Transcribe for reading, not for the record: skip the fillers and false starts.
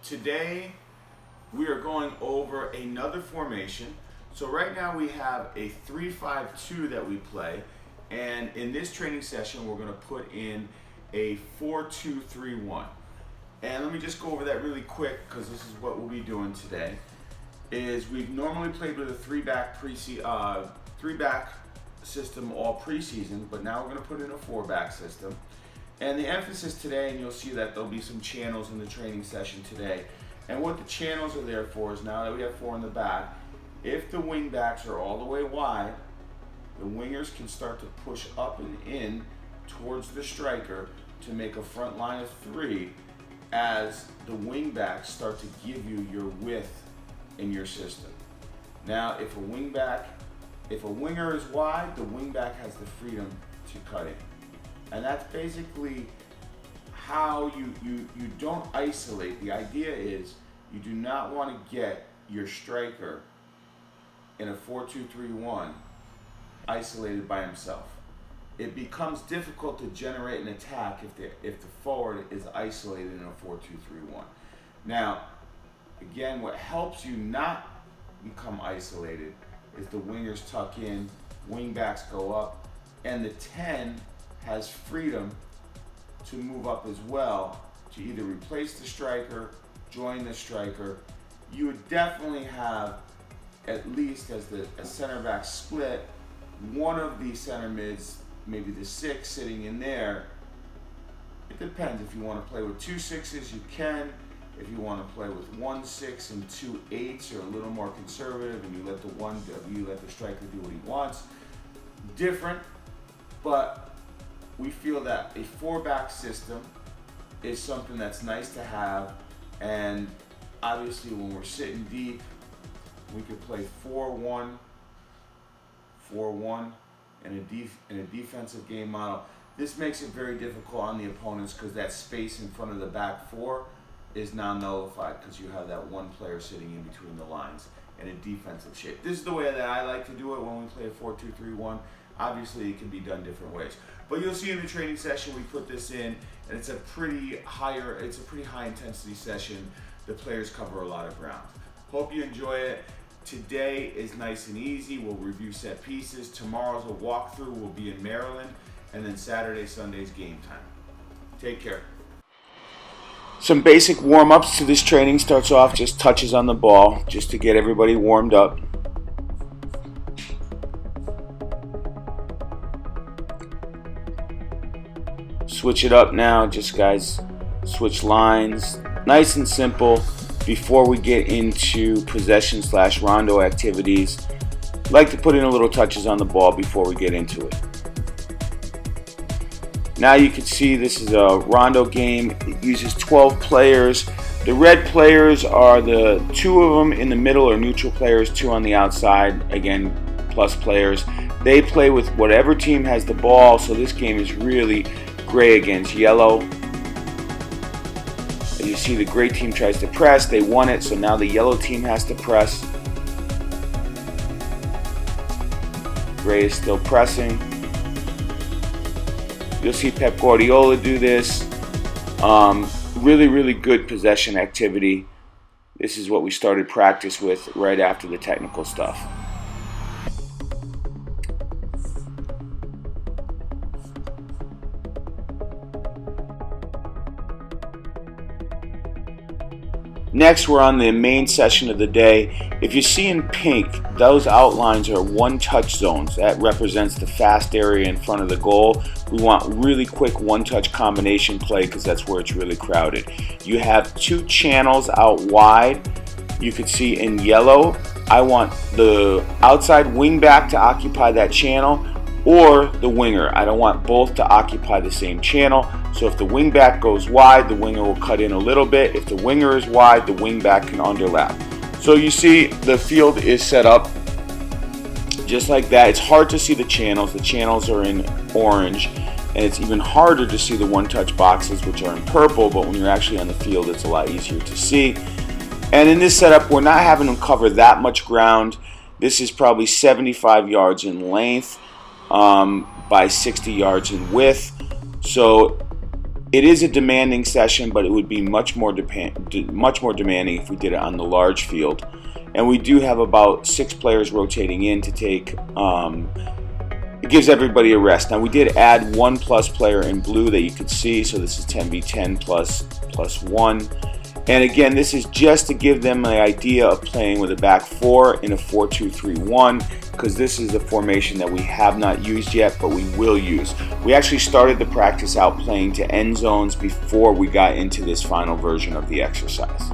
Today we are going over another formation. So right now we have a 3-5-2 that we play, and in this training session we're going to put in a 4-2-3-1. And let me just go over that really quick because this is what we'll be doing today. Is we've normally played with a three-back system all preseason, but now we're going to put in a 4-back system. And the emphasis today, and you'll see that there'll be some channels in the training session today. And what the channels are there for is, now that we have 4 in the back, if the wing backs are all the way wide, the wingers can start to push up and in towards the striker to make a front line of 3 as the wing backs start to give you your width in your system. Now, if a winger is wide, the wing back has the freedom to cut in. And that's basically how you don't isolate. The idea is you do not want to get your striker in a 4-2-3-1 isolated by himself. It becomes difficult to generate an attack if the forward is isolated in a 4-2-3-1. Now, again, what helps you not become isolated is the wingers tuck in, wing backs go up, and the 10 has freedom to move up as well to either replace the striker, join the striker. You would definitely have, at least as a center back split, one of the center mids, maybe the 6 sitting in there. It depends. If you want to play with 2 6s, you can. If you want to play with 1 6 and 2 8s, you're a little more conservative and you let the striker do what he wants. Different, but we feel that a 4-back system is something that's nice to have, and obviously when we're sitting deep, we could play 4-1, 4-1 in a defensive game model. This makes it very difficult on the opponents because that space in front of the back 4 is now nullified because you have that one player sitting in between the lines in a defensive shape. This is the way that I like to do it when we play a 4-2-3-1. Obviously, it can be done different ways. But you'll see in the training session we put this in, and it's a pretty high intensity session. The players cover a lot of ground. Hope you enjoy it. Today is nice and easy. We'll review set pieces. Tomorrow's a walkthrough. We'll be in Maryland, and then Saturday, Sunday's game time. Take care. Some basic warm-ups to this training. Starts off just touches on the ball, just to get everybody warmed up. Switch it up now, just guys, switch lines, nice and simple. Before we get into possession / rondo activities, like to put in a little touches on the ball before we get into it. Now you can see this is a rondo game. It uses 12 players. The red players are the 2 of them in the middle, or neutral players, 2 on the outside, again plus players. They play with whatever team has the ball, so this game is really gray against yellow. As you see, the gray team tries to press. They won it, so now the yellow team has to press. Gray is still pressing. You'll see Pep Guardiola do this. Really good possession activity. This is what we started practice with right after the technical stuff. Next, we're on the main session of the day. If you see in pink, those outlines are one-touch zones. That represents the fast area in front of the goal. We want really quick one-touch combination play because that's where it's really crowded. You have 2 channels out wide. You can see in yellow, I want the outside wing back to occupy that channel, or the winger. I don't want both to occupy the same channel. So if the wing back goes wide, the winger will cut in a little bit. If the winger is wide, the wing back can underlap. So you see the field is set up just like that. It's hard to see the channels. The channels are in orange, and it's even harder to see the one-touch boxes, which are in purple, but when you're actually on the field, it's a lot easier to see. And in this setup, we're not having them cover that much ground. This is probably 75 yards in length by 60 yards in width. So It is a demanding session, but it would be much more demanding if we did it on the large field. And we do have about 6 players rotating in to take. It gives everybody a rest. Now we did add 1+ player in blue that you could see, so this is 10v10 plus 1. And again, this is just to give them an idea of playing with a back 4 in a 4-2-3-1, because this is the formation that we have not used yet, but we will use. We actually started the practice out playing to end zones before we got into this final version of the exercise.